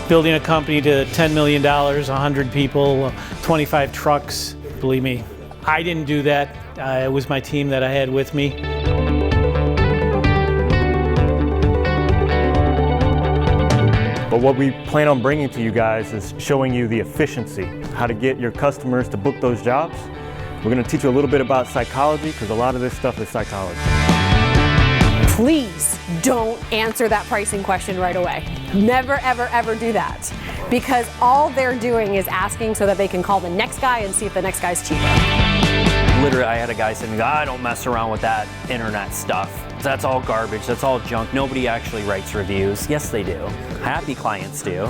Building a company to $10 million, 100 people, 25 trucks, believe me, I didn't do that. It was my team that I had with me. But what we plan on bringing to you guys is showing you the efficiency, how to get your customers to book those jobs. We're going to teach you a little bit about psychology, because a lot of this stuff is psychology. Please don't answer that pricing question right away. Never, ever, ever do that. Because all they're doing is asking so that they can call the next guy and see if the next guy's cheaper. Literally, I had a guy saying, I don't mess around with that internet stuff. That's all garbage, that's all junk. Nobody actually writes reviews. Yes, they do. Happy clients do.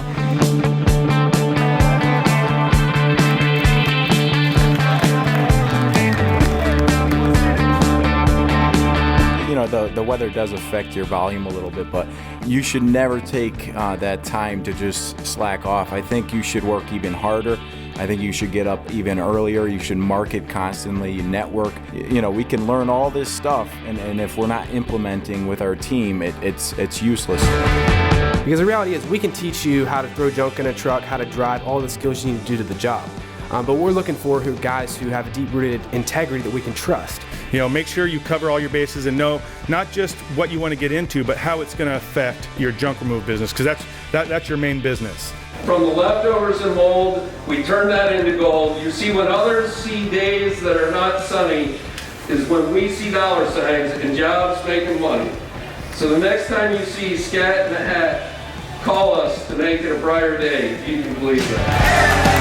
You know, the weather does affect your volume a little bit, but you should never take that time to just slack off. I think you should work even harder. I think you should get up even earlier. You should market constantly, network. You know, we can learn all this stuff, and if we're not implementing with our team, it's useless. Because the reality is, we can teach you how to throw junk in a truck, how to drive, all the skills you need to do to the job. But we're looking for guys who have a deep-rooted integrity that we can trust. You know, make sure you cover all your bases and know not just what you want to get into, but how it's going to affect your junk remove business, because that's your main business. From the leftovers and mold, we turn that into gold. You see, when others see days that are not sunny, is when we see dollar signs and jobs making money. So the next time you see scat in a hat, call us to make it a brighter day, if you can believe that.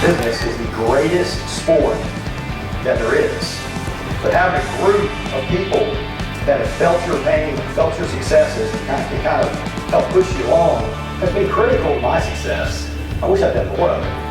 Business is the greatest sport that there is. But having a group of people that have felt your pain, felt your successes, and kind of help push you along has been critical to my success. I wish I'd done more of it.